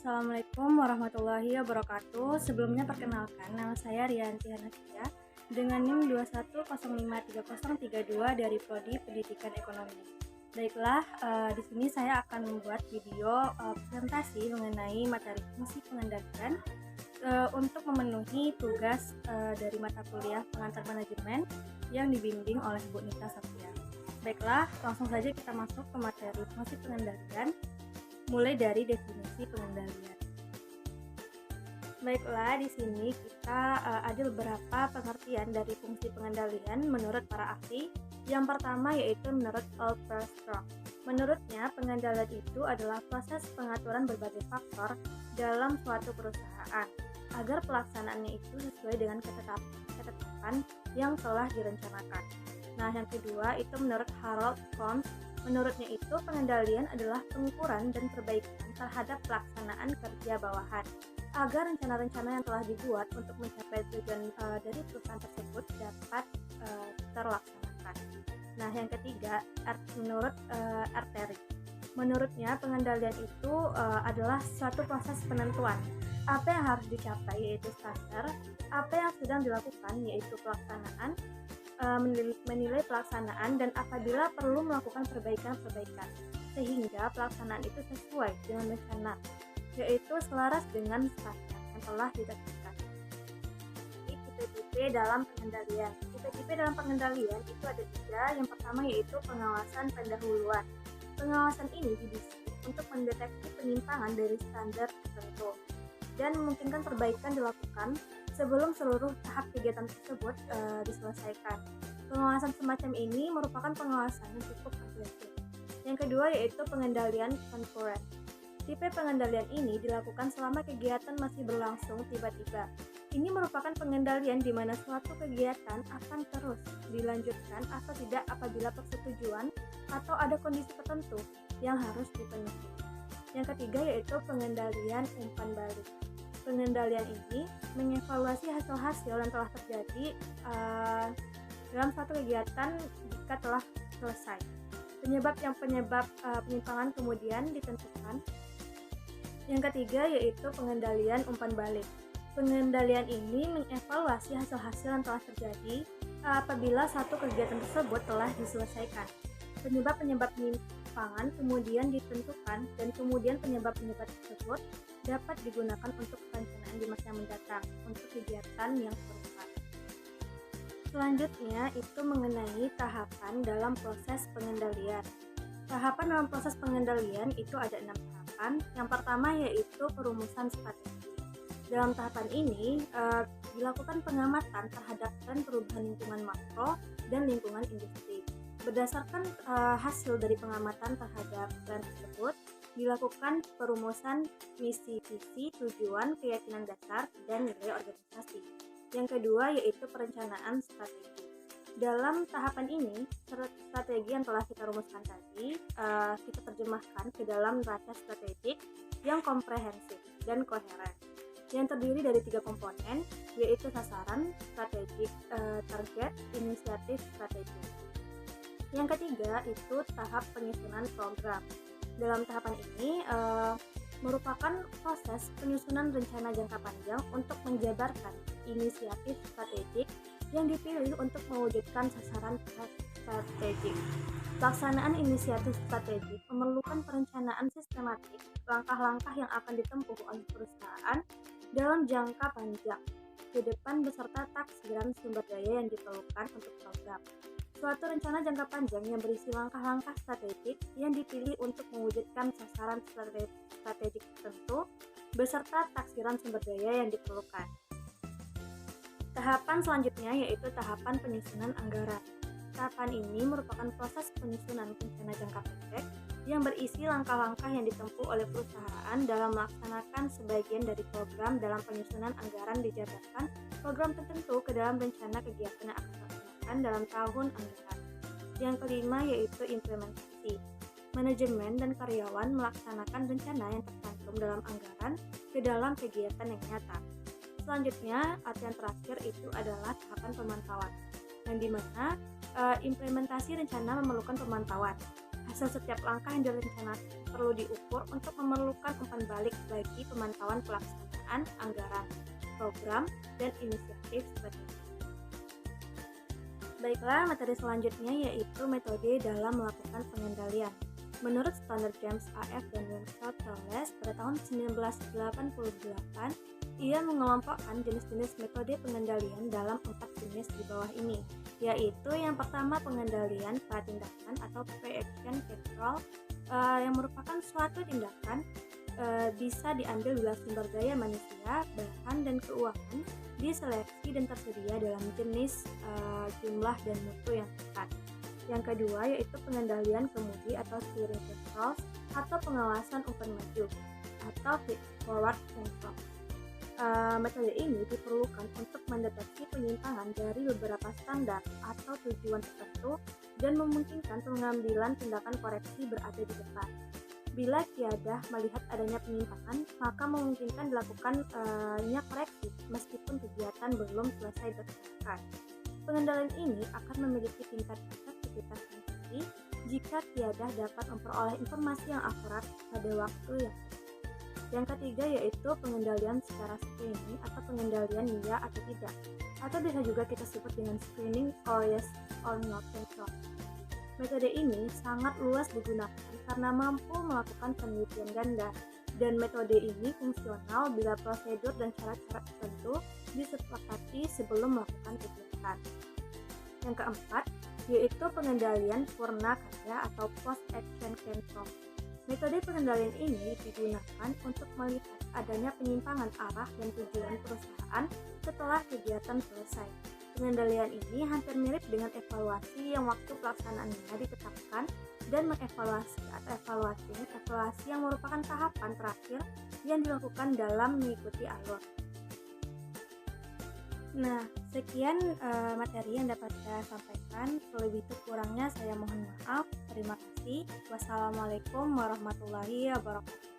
Assalamualaikum warahmatullahi wabarakatuh. Sebelumnya perkenalkan, nama saya Rianti Hanafiah dengan NIM 210533032 dari Prodi Pendidikan Ekonomi. Baiklah, di sini saya akan membuat video presentasi mengenai materi fungsi pengendalian untuk memenuhi tugas dari mata kuliah pengantar manajemen yang dibimbing oleh Bu Nita Satya. Baiklah, langsung saja kita masuk ke materi fungsi pengendalian. Mulai dari definisi pengendalian. Baiklah, di sini kita ada beberapa pengertian dari fungsi pengendalian menurut para ahli. Yang pertama yaitu menurut Oliver Strong. Menurutnya, pengendalian itu adalah proses pengaturan berbagai faktor dalam suatu perusahaan agar pelaksanaannya itu sesuai dengan ketetapan yang telah direncanakan. Nah, yang kedua itu menurut Harold Holmes. Menurutnya itu pengendalian adalah pengukuran dan perbaikan terhadap pelaksanaan kerja bawahan agar rencana-rencana yang telah dibuat untuk mencapai tujuan dari perusahaan tersebut dapat terlaksanakan. Nah, yang ketiga menurut Arteri. Menurutnya pengendalian itu adalah suatu proses penentuan apa yang harus dicapai yaitu standar, apa yang sedang dilakukan yaitu pelaksanaan, menilai pelaksanaan dan apabila perlu melakukan perbaikan-perbaikan sehingga pelaksanaan itu sesuai dengan rencana yaitu selaras dengan standar yang telah ditetapkan. Tipe-tipe dalam pengendalian. Tipe-tipe dalam pengendalian itu ada 3. Yang pertama yaitu pengawasan pendahuluan. Pengawasan ini didesain untuk mendeteksi penyimpangan dari standar tertentu dan memungkinkan perbaikan dilakukan sebelum seluruh tahap kegiatan tersebut diselesaikan. Pengawasan semacam ini merupakan pengawasan yang cukup agresif. Yang kedua yaitu pengendalian konkuren. Tipe pengendalian ini dilakukan selama kegiatan masih berlangsung tiba-tiba. Ini merupakan pengendalian di mana suatu kegiatan akan terus dilanjutkan atau tidak apabila persetujuan atau ada kondisi tertentu yang harus dipenuhi. Yang ketiga yaitu pengendalian umpan balik. Pengendalian ini mengevaluasi hasil-hasil yang telah terjadi dalam suatu kegiatan jika telah selesai. Penyimpangan kemudian ditentukan. Yang ketiga yaitu pengendalian umpan balik. Pengendalian ini mengevaluasi hasil-hasil yang telah terjadi apabila satu kegiatan tersebut telah diselesaikan. Penyebab-penyebab penyimpangan kemudian ditentukan dan kemudian penyebab-penyebab tersebut dapat digunakan untuk perencanaan di masa mendatang untuk kegiatan yang serupa. Selanjutnya itu mengenai tahapan dalam proses pengendalian. Tahapan dalam proses pengendalian itu ada 6 tahapan. Yang pertama yaitu perumusan strategi. Dalam tahapan ini dilakukan pengamatan terhadap tren perubahan lingkungan makro dan lingkungan industri. Berdasarkan hasil dari pengamatan terhadap tren tersebut, dilakukan perumusan misi, visi, tujuan, keyakinan dasar, dan nilai organisasi. Yang kedua yaitu perencanaan strategi. Dalam tahapan ini, strategi yang telah kita rumuskan tadi, kita terjemahkan ke dalam neraca strategik yang komprehensif dan koheren, yang terdiri dari 3 komponen, yaitu sasaran, strategik, target, inisiatif strategik. Yang ketiga itu tahap penyusunan program. Dalam tahapan ini merupakan proses penyusunan rencana jangka panjang untuk menjabarkan inisiatif strategik yang dipilih untuk mewujudkan sasaran strategik. Pelaksanaan inisiatif strategik memerlukan perencanaan sistematik langkah-langkah yang akan ditempuh oleh perusahaan dalam jangka panjang ke depan beserta taksiran sumber daya yang diperlukan untuk program. Suatu rencana jangka panjang yang berisi langkah-langkah strategik yang dipilih untuk mewujudkan sasaran strategik tertentu beserta taksiran sumber daya yang diperlukan. Tahapan selanjutnya yaitu tahapan penyusunan anggaran. Tahapan ini merupakan proses penyusunan rencana jangka pendek yang berisi langkah-langkah yang ditempuh oleh perusahaan dalam melaksanakan sebagian dari program dalam penyusunan anggaran dijabarkan program tertentu ke dalam rencana kegiatan yang akan dilaksanakan dalam tahun anggaran. Yang kelima yaitu implementasi. Manajemen dan karyawan melaksanakan rencana yang tercantum dalam anggaran ke dalam kegiatan yang nyata. Selanjutnya, atau yang terakhir itu adalah tahapan pemantauan, yang dimana implementasi rencana memerlukan pemantauan. Hasil setiap langkah yang direncanakan perlu diukur untuk memerlukan umpan balik bagi pemantauan pelaksanaan anggaran, program, dan inisiatif strategi. Baiklah, materi selanjutnya yaitu metode dalam melakukan pengendalian. Menurut standar James A.F. dan Winslow Charles pada tahun 1988, ia mengelompokkan jenis-jenis metode pengendalian dalam 4 jenis di bawah ini, yaitu yang pertama pengendalian pratindakan atau pre-action control, yang merupakan suatu tindakan bisa diambil bila sumber daya manusia, bahan, dan keuangan diseleksi dan tersedia dalam jenis, jumlah, dan mutu yang tepat. Yang kedua yaitu pengendalian kemudi atau steering controls atau pengawasan umpan maju atau feed forward control. Metode ini diperlukan untuk mendeteksi penyimpangan dari beberapa standar atau tujuan tertentu dan memungkinkan pengambilan tindakan koreksi berada di depan. Bila tiada melihat adanya penyimpangan, maka memungkinkan dilakukannya koreksi meskipun kegiatan belum selesai dilakukan. Pengendalian ini akan memiliki tingkat efektivitas yang tinggi jika tiada dapat memperoleh informasi yang akurat pada waktu yang tepat. Yang ketiga yaitu pengendalian secara screening atau pengendalian ya atau tidak, atau bisa juga kita sebut dengan screening or yes or no control. Metode ini sangat luas digunakan karena mampu melakukan penelitian ganda, dan metode ini fungsional bila prosedur dan syarat-syarat tertentu disepakati sebelum melakukan kegiatan. Yang keempat yaitu pengendalian purna karya atau post action control. Metode pengendalian ini digunakan untuk melihat adanya penyimpangan arah dan tujuan perusahaan setelah kegiatan selesai. Pengendalian ini hampir mirip dengan evaluasi yang waktu pelaksanaannya ditetapkan dan evaluasi yang merupakan tahapan terakhir yang dilakukan dalam mengikuti alur. Nah, sekian materi yang dapat saya sampaikan. Lebih kurangnya saya mohon maaf. Terima kasih. Wassalamualaikum warahmatullahi wabarakatuh.